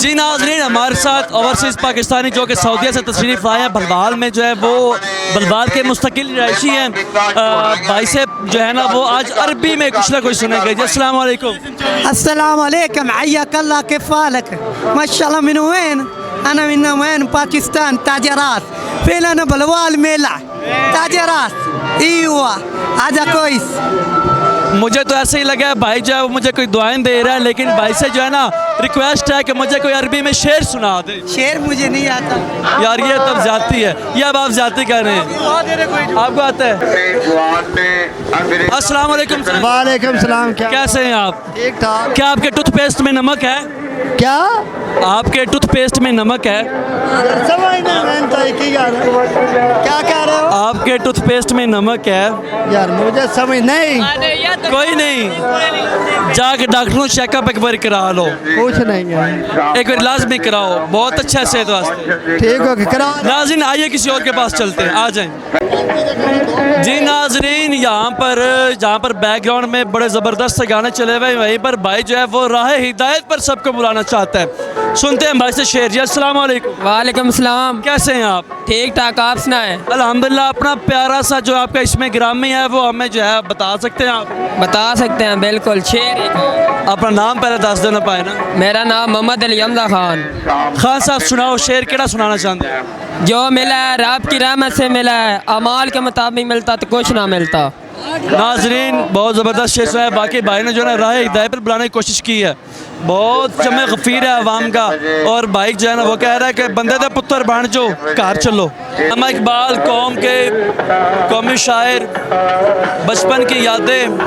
जी नाज़रीन, हमारे साथ ओवरसीज़ पाकिस्तानी जो कि सऊदीया से तशरीफ़ लाए हैं, बलवाल में जो है वो बलवाल के मुस्तकिल रहायशी हैं। भाई से जो है ना वो आज अरबी में कुछ ना कुछ सुनेंगे। जी अस्सलाम वालेकुम। अस्सलाम वालेकुम, हय्याक अल्लाह, किफ हालक? माशाल्लाह, मिन वैन? अना मिन वैन, पाकिस्तान, ताजरात। फिलन बलवाल मेला ताजरात ईवा आजा कोइस। मुझे तो ऐसे ही लगा है भाई जो है वो मुझे कोई दुआएं दे रहा है, लेकिन भाई से जो है ना रिक्वेस्ट है कि मुझे कोई अरबी में शेर सुना दे। शेर मुझे नहीं आता यार, ये तब जाती है, ये अब आप जाती कर रहे हैं। आपको आता है? अस्सलाम वालेकुम। वालेकुम सलाम। कैसे हैं आप? ठीक ठाक। क्या आपके टूथपेस्ट में नमक है? क्या आपके टूथपेस्ट में नमक है? समझ नहीं, क्या कह रहे हो? आपके टूथपेस्ट में नमक है? यार मुझे समझ नहीं। कोई नहीं, जाके डॉक्टर को चेकअप एक बार करा लो। कुछ नहीं है, एक बार लाजमी कराओ, बहुत अच्छा है सेहत वास्ते। ठीक हो कराओ। नाज़रीन आइए किसी और के पास चलते हैं, आ जाएं। जी नाज़रीन, यहाँ पर बैकग्राउंड में बड़े ज़बरदस्त से गाने चले हुए हैं, वहीं पर भाई जो है वो राह हिदायत पर सबको बुलाना चाहता है। सुनते हैं भाई से शेर। जी अस्सलाम वालेकुम। वालेकुम सलाम। कैसे हैं आप? ठीक ठाक, आप सुनाएं? अल्हम्दुलिल्लाह। अपना प्यारा सा जो आपका इसमें ग्रामी है वो हमें जो है बता सकते हैं आप? बता सकते हैं, बिल्कुल। शेर अपना नाम पहले दस देना पाए ना। मेरा नाम मोहम्मद अली हमजा खान। खान साहब सुनाओ, शेर केड़ा सुनाना चाहते हैं? जो मिला है रब की रहमत से मिला है, अमाल के मुताबिक मिलता तो कुछ ना मिलता। नाजरीन बहुत ज़बरदस्त शेर है। बाकी भाई ने जो है राह हिदायत पर बुलाने की कोशिश की है, बहुत जमे गफीर है अवाम का। और भाई जो है ना वो कह रहा है कि बंदे दे पुत्र बन जो घर चलो। अल्लामा इकबाल कौम के कौमी शायर, बचपन की यादें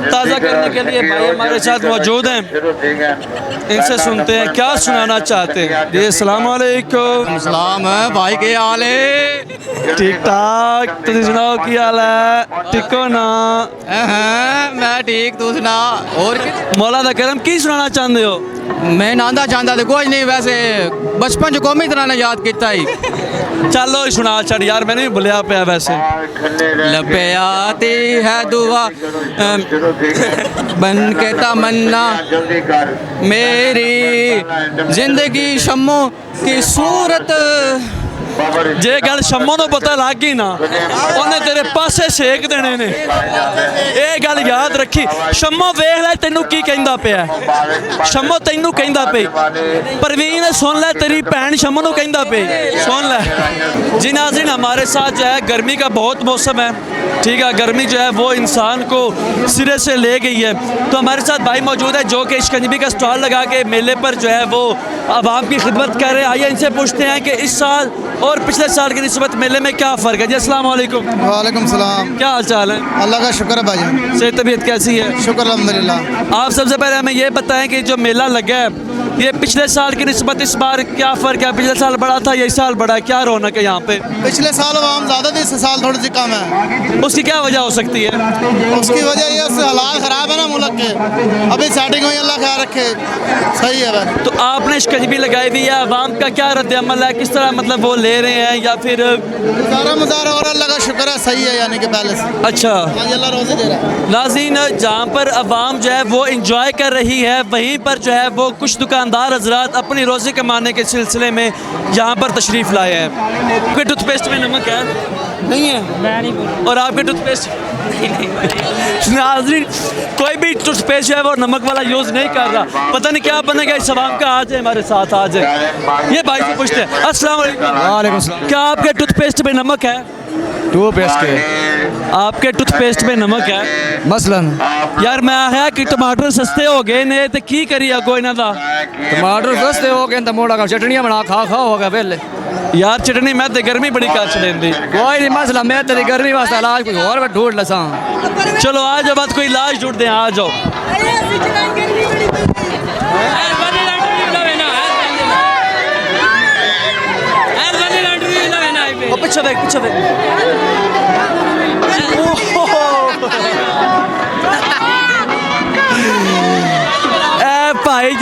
ताज़ा करने के लिए भाई हमारे साथ मौजूद हैं। इनसे सुनते हैं क्या सुनाना चाहते हैं। जी अस्सलाम वालेकुम। सलाम है भाई, के हाल है? ठीक ठाक, तुम सुनाओ की हाल है? ठीक हो ना? मैं ठीक, तू सुना? और मौला दा करम की सुनाना चाहते हो? मैं नांदा चाहता तो कुछ नहीं, वैसे बचपन जो कौमी तरह ने याद किया ही। चलो सुना चढ़ यार, मैंने भी भुलिया पाया वैसे। लबे आती है दुआ बन के तमन्ना, मेरी जिंदगी शम्मो की सूरत। जे गल शम्मो तो पता लग गई ना, उन्हें तेरे पासे सेक देने ने। ये गल याद रखी। शम्मो वेख ले तेनू की कहंदा पिया। शम्मो तेनू कहंदा पे, परवीन सुन ले तेरी भैन शम्मो नू कहंदा पे, सुन ले। जी नाज़रीन, हमारे साथ जो है गर्मी का बहुत मौसम है, ठीक है। गर्मी जो है वो इंसान को सिरे से ले गई है। तो हमारे साथ भाई मौजूद है जो कि शिकंजबी का स्टॉल लगा के मेले पर जो है वो आवाम की खिदमत कर रहे हैं। आइए इनसे पूछते हैं कि इस साल और पिछले साल की निस्बत मेले में क्या फ़र्क है। जी अस्सलाम वालेकुम। वालेकुम सलाम। क्या हाल चाल है? अल्लाह का शुक्र है भाईजान। सेहत तबीयत कैसी है? शुक्र अल्हम्दुलिल्लाह। आप सबसे पहले हमें ये बताएं कि जो मेला लगा है ये पिछले साल की निस्बत इस बार क्या फ़र्क है? पिछले साल बड़ा था, ये इस साल बड़ा है, क्या रौनक है यहाँ पे? पिछले साल आवाम ज़्यादा थी, इस साल थोड़ी सी कम है। उसकी क्या वजह हो सकती है? उसकी वजह ये हालात ख़राब है ना मुल्क के, अभी सेटिंग हुई, अल्लाह ख्याल रखे, सही है भाई। तो आपने शिकंजबी लगाई हुई है, आवाम का क्या रद्द अमल है, किस तरह मतलब वो ले रहे हैं या फिर? मुजारा और अल्लाह का शुक्र है, सही है, यानी कि पहले से। अच्छा, अल्लाह रोज़े दे रहा है। नाज़रीन, जहाँ पर आवाम जो है वो इंजॉय कर रही है, वहीं पर जो है वो कुछ दुकानदार हजरात अपनी रोज़ी कमाने के सिलसिले में यहाँ पर तशरीफ़ लाए हैं। आपके टूथपेस्ट में नमक है? नहीं है? मैं नहीं बोल। और आपके टूथपेस्ट? नाज़रीन, कोई भी टूथपेस्ट जो है वो नमक वाला यूज़ नहीं कर रहा। पता नहीं क्या बनेगा इस आवाम का। आज है हमारे साथ, आज है ये भाई से पूछते हैं। अस्सलाम वालेकुम। क्या आपके टूथपेस्ट में नमक है? टूथपेस्ट के आपके टूथपेस्ट में नमक है? मसलन यार मैं आया कि टमाटर सस्ते हो गए ने तो की करिए अगो इन्हां दा? टमाटर सस्ते हो गए तो मोड़ा का चटनियां बना खा हो गया पहले। यार चटनी मैं तो गर्मी बड़ी कर छड़ी। कोई नहीं मसला, मैं तेरी गर्मी वास्ते इलाज कोई और ढूंढ लसा। चलो आ जाओ, बात कोई इलाज ढूंढते हैं, आ जाओ। पीछे देख, पीछे देख।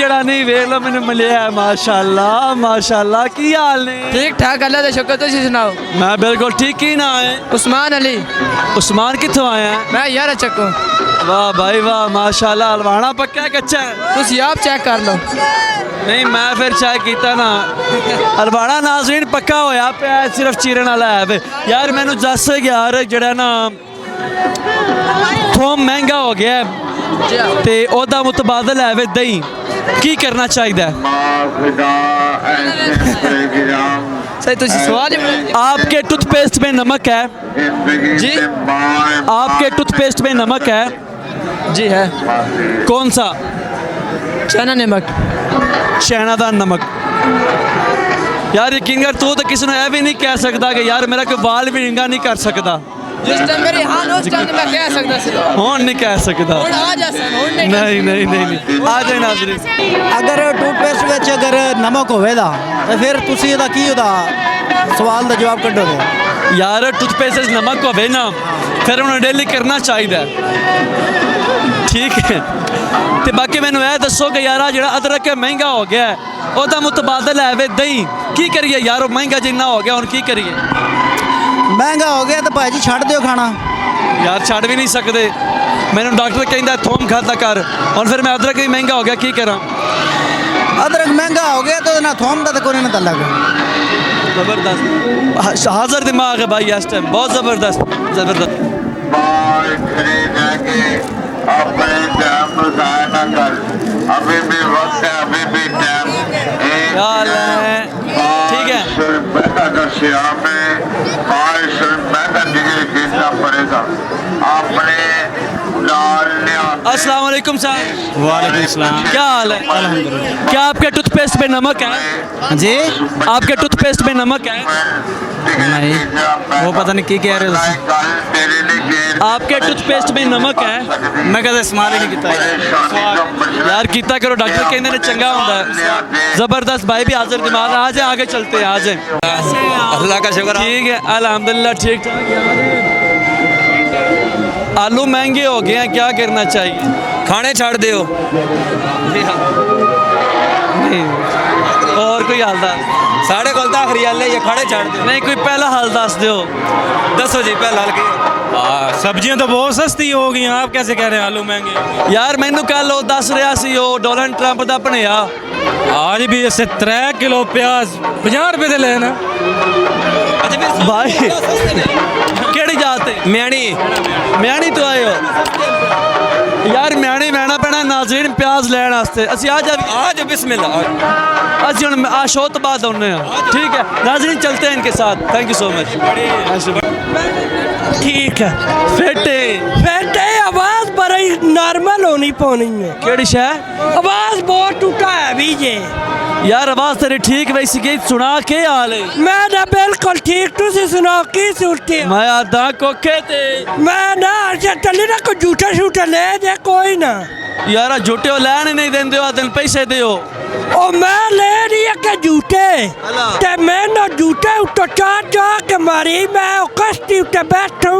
ਜਿਹੜਾ ਨਹੀਂ ਵੇਖ ਲਓ ਮੈਨੂੰ ਮਿਲਿਆ ਮਾਸ਼ਾਅੱਲਾ ਕੀ ਹਾਲ ਨੇ ठीक ठाक अल्लाह का शुक्र तुम सुनाओ मैं बिल्कुल ठीक ही ना है उस्मान अली उस्मान कितों आया है मैं यार चक्को वाह भाई वाह माशाल्लाह हलवाना पक्का है कच्चा है तुम आप चेक कर लो नहीं मैं फिर चाय कीता ना हलवाना नाज़रीन पक्का होया पे सिर्फ चीरन वाला है वे यार मैनू दस यार जड़ा ना थोम महंगा हो गया है ते ओदा मुतबादल है वे दही की करना चाहिए सही तुम सवाल आपके टूथपेस्ट में नमक है जी आपके टूथपेस्ट में नमक है जी है कौन सा चना नमक शहना दा नमक यार यकीन कर तू तो किसी ने यह भी नहीं कह सकता कि यार मेरा कोई बाल भी रिंगा नहीं कर सकता जिस टाइम मेरी हाल उस टाइम मैं कह सकता सी हुण नहीं कह सकता हुण आ जा सन हुण नहीं नहीं नहीं आ जाए नाज़रीन अगर टूथपेस्ट ਵਿੱਚ अगर नमक ਹੋਵੇਦਾ ਤਾਂ ਫਿਰ ਤੁਸੀਂ ਇਹਦਾ ਕੀ ਉਹਦਾ ਸਵਾਲ ਦਾ ਜਵਾਬ ਕੱਢੋਗੇ यार टूथपेस्ट में नमक होवे ना फिर उन्हें डेली करना चाहिए ठीक है तो बाकी मैंने यह दसो कि यार जो अदरक महंगा हो गया है वह मुतबादल है वे दही की करिए यार वो महंगा जिन्ना हो गया हम की करिए महंगा हो गया तो भाई जी छड़ दियो खाना यार छड़ भी नहीं सकते मैंने डॉक्टर कहता थोम खाता कर और फिर मैं अदरक भी महंगा हो गया की करा अदरक महंगा हो गया तो ना थोम का तो कोई ना तलक जबरदस्त हाजिर दिमाग है भाई इस टाइम बहुत ज़बरदस्त ज़बरदस्त अपने टाइम को ज़ाया ना कर अभी भी वक्त है अभी भी टाइम ठीक है अगर श्याम में 500 रुपये डिग्री खरीदना पड़ेगा आपने अस्सलाम वालेकुम साहब वालेकुम सलाम क्या हाल है अल्हम्दुलिल्लाह क्या आपके टूथपेस्ट में नमक है जी आपके टूथपेस्ट में नमक है नहीं वो पता नहीं की कह रहे हो आपके टूथपेस्ट में नमक है मैं कदे इस्तेमाल ही नहीं किया यार कीता करो डॉक्टर कहते हैं चंगा होता है ज़बरदस्त भाई भी हाजिर दिमाग आ जाए आगे चलते हैं आ जाए अल्लाह का शुक्र ठीक है अल्हम्दुलिल्लाह ठीक ठाक आलू महंगे हो गए हैं क्या करना चाहिए खाने छाड़ दियो नहीं और कोई हाल दस साढ़े कोल तो आखिरी हाल है ये खाने छाड़ दियो नहीं कोई पहला हाल दस दो दसो जी पहला हाल की सब्जियां तो बहुत सस्ती हो गई आप कैसे कह रहे हैं आलू महंगे यार मैनू कल वो दस रहा सी डोनाल्ड ट्रंप का भनिया आज भी इसे 3 किलो प्याज 50 रुपए दे लेना भाई केड़ी जात है म्याणी तो आए हो यार म्याणी मैना पैना नाज़रीन प्याज लैन वास्ते असी आज बिस्मिल्लाह असी हुण आशो तो बाद आने ठीक है नाज़रीन चलते हैं इनके साथ थैंक यू सो मच ठीक है फेटे आवाज बड़ी नॉर्मल होनी पानी है केड़ी शह आवाज बहुत टूटा है भी ये यार आवाज तेरी ठीक वैसी गई सुना के हाल है मैं ना बिल्कुल ठीक तुसी सुनाओ की सुनते मैं आदा कोखे ते मैं ना अच्छा चली ना कोई झूठा शूठा ले दे कोई ना यार झूठे हो लैन नहीं देंदे हो दिन पैसे दियो ओ मैं ले रही है के झूठे ते मैं ना झूठे उतो चाह के मारी मैं कश्ती उते बैठूं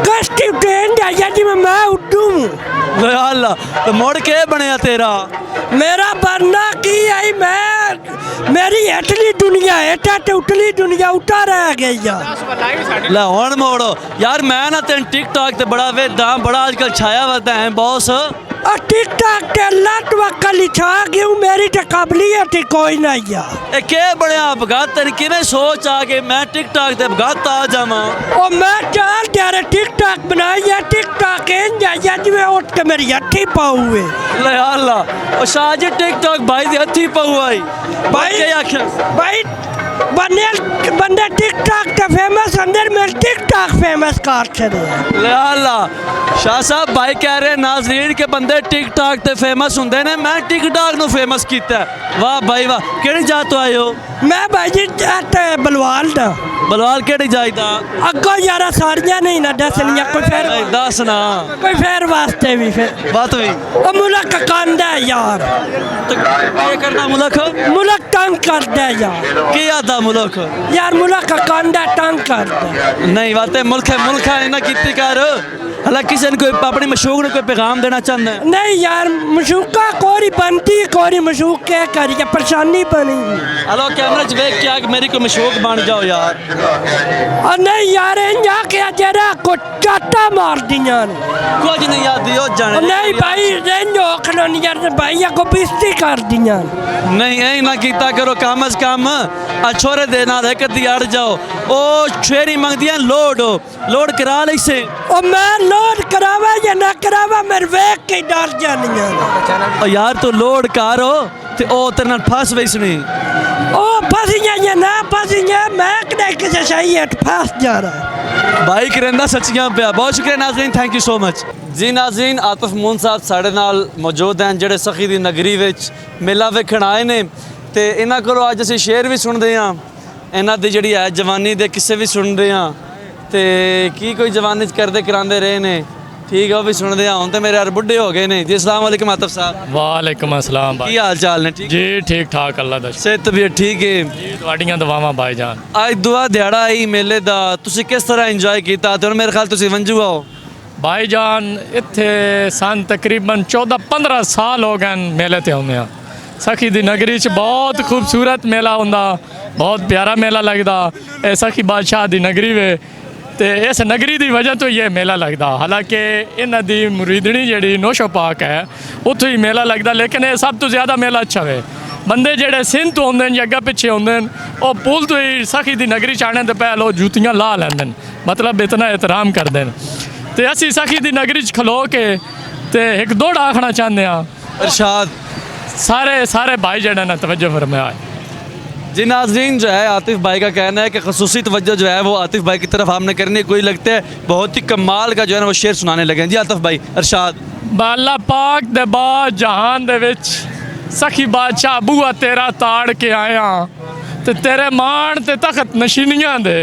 कश्ती उते इंडिया जी में मैं उड़ूं अल्लाह तो मोड़ के बनया तेरा मेरा बनना की आई मैं मेरी हेठली दुनिया हेठा ते उठली दुनिया उठा रह गई है ला हुण मोड़ो यार मैं ना तेन टिकटॉक ते बड़ा वेदा बड़ा आजकल छाया वता है बॉस और टिकटॉक ते लट वक्कल छा गई मेरी ते काबलियत ही कोई नहीं है ए के बड़या भगत तेन किवें सोच आ के मैं टिकटॉक ते भगत आ जावां ओ मैं चार त्यारे टिकटॉक बनाई है टिकटॉक इन जा जिवें उठ के मेरी हथी पाऊए ले अल्लाह ओ शाह टिकटॉक भाई दी हथी पाऊ आई भाई के आखिया भाई बंदे टिकटॉक ते फेमस अंदर में टिकटॉक फेमस कर छड़े ले अल्लाह शाह साहब भाई कह रहे नाज़रीन के बंदे टिकटॉक ते फेमस हुंदे ने मैं टिकटॉक नु फेमस कीता वाह भाई वाह केड़ी जात तो आए हो मैं भाई जी ते बलवाल दा बलवाल केड़ी जात दा अगो यारा सारियां नहीं ना दसनिया कोई फेर दस ना कोई फेर वास्ते भी फिर बात हुई ओ मुलक कांदा यार तो ये करना मुलक तंग करदा यार की आदा मुलक यार मुलक कांदा तंग करदा नहीं बातें मुल्क है ना कितनी कर हला किसी ने कोई अपनी मशूक ने कोई पैगाम देना चाहता है? नहीं यार मशूका कोरी बनती कोरी मशूक क्या करिए परेशानी बनी। हलो कैमरा च वेख क्या कि मेरी कोई मशूक बन जाओ यार। और नहीं यार इंजा के जरा को चाटा मार दिया कुछ नहीं याद दियो जाने नहीं भाई रेंजो खलो नहीं यार भाई को बेइज्जती कर दिया नहीं ऐ ना कीता करो कम अज कम छोरे दे ना एक दियाड़ जाओ ओ छेरी मंगदियां लोड करा ले से ओ मैं लोड करावा या ना करावा मेरे वेख के डर जानियां ओ यार तो लोड करो ते ओ तेरे नाल फस वैसनी ओ फसियां या ना फसियां मैं कदे किसे सही है फस जा रहा भाई करेंदा सच्चियां पिया। बहुत शुक्रिया नाज़रीन, थैंक यू सो मच जी। नाज़रीन आतिफ मून साहब साढ़े नाल मौजूद हैं जिहड़े सखी दी नगरी विच मेला वेखण आए ने ते इन्हां कोलों अज असीं शेर भी सुणदे हां, इन्हां दी जिहड़ी है जवानी दे किस्से भी सुणदे हां ते की कोई जवानी च करदे करांदे रहे ने, ठीक है वो भी सुनते हैं। हुण तो मेरे यार बुढ़े हो गए ने जी। अस्सलाम वालेकुम आतिफ साहब। वालेकुम अस्सलाम भाई, की हाल चाल ने? ठीक जी ठीक ठाक अल्लाह दा सेहत भी ठीक है जी, तुहाड़ियां दुआवां भाईजान। आज दुआ दिहाड़ा आई मेले दा, तुसी किस तरह इंजॉय कीता? ते मेरे ख्याल तुसी वंजू आओ भाईजान इत्थे सन तकरीबन 14-15 साल हो गए मेले ते आउने आ। सखी दी नगरी च बहुत खूबसूरत मेला हुंदा, बहुत प्यारा मेला लगदा। ए सखी बादशाह दी नगरी वे ते इस नगरी की वजह तो ये मेला लगता। हालांकि इन्हां दी मुरीदनी जी नौशो पाक है उत्थों ही मेला लगता, लेकिन ये सब तो ज़्यादा मेला अच्छा है। बंदे जेडे सिंध तो आते हैं अग्गे पिछे आते हैं वो पुल तो ही सखी दी नगरी च आने तो पहले वो जूतियाँ ला लेंदे, मतलब इतना एहतराम करते हैं। तो असी सखी दी नगरी च खलो के ते एक दौड़ आखना चाहते हैं इरशाद सारे भाई जेडे ने तवज्जो फरमाया जी। नाज़रीन जो है आतिफ भाई का कहना है कि खसूसी तवज्जो जो है वो आतिफ भाई की तरफ हमने करनी, कोई लगता है बहुत ही कमाल का जो है ना वो शेर सुनाने लगे हैं जी। आतिफ भाई इरशाद। अल्लाह पाक दे बाद जहान दे विच सखी बादशाह बूआ तेरा ताड़ के आया ते तेरे मान ते तखत नशीनियां दे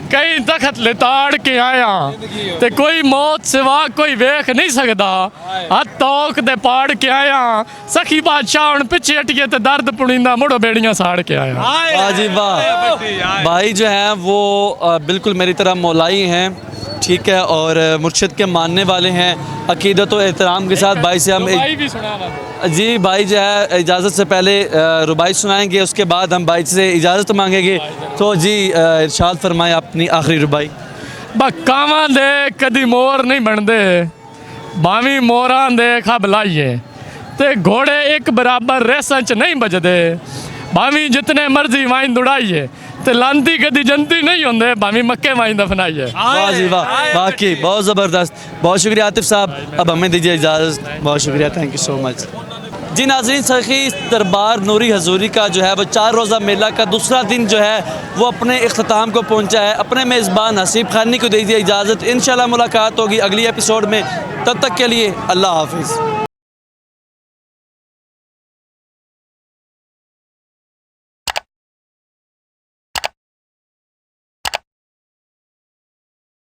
कई तखत लिताड़ के आया ते कोई मौत सिवा कोई वेख नहीं सकता, हथ तोक दे पाड़ के आया। सखी बादशाह हुण पिछे हटिए ते दर्द पुणींदा मुड़ो बेड़ियां साड़ के आया। वाह जी वाह। भाई जो हैं वो बिल्कुल मेरी तरह मौलाई हैं, ठीक है, और मुर्शिद के मानने वाले हैं। अकीदत और एहतराम के साथ भाई से हम जी भाई जो है इजाज़त से पहले रुबाई सुनाएंगे, उसके बाद हम भाई से इजाज़त मांगेंगे। तो जी इरशाद फरमाए अपनी आखिरी रुबाई। कावां दे कदी मोर नहीं बनते, बावी मोरां दे खब लाइए ते घोड़े एक बराबर रेसां च नहीं बजदे, बावी जितने मर्जी वाइन दौड़ाइए ते लांती कदी जनती नहीं होंदे, भावी मक्के वाइन दफनाइए। वाह जी वाह, बाकी बहुत ज़बरदस्त। बहुत शुक्रिया आतिफ साहब, अब हमें दीजिए इजाज़त। बहुत शुक्रिया, थैंक यू सो मच जी। नाज़रीन सखी दरबार नूरी हजूरी का जो है वो 4 रोज़ा मेला का दूसरा दिन जो है वो अपने इख्तिताम को पहुंचा है। अपने मेज़बान हसीब खानी को दीजिए इजाज़त। इंशाल्लाह मुलाकात होगी अगली एपिसोड में, तब तक के लिए अल्लाह हाफिज़।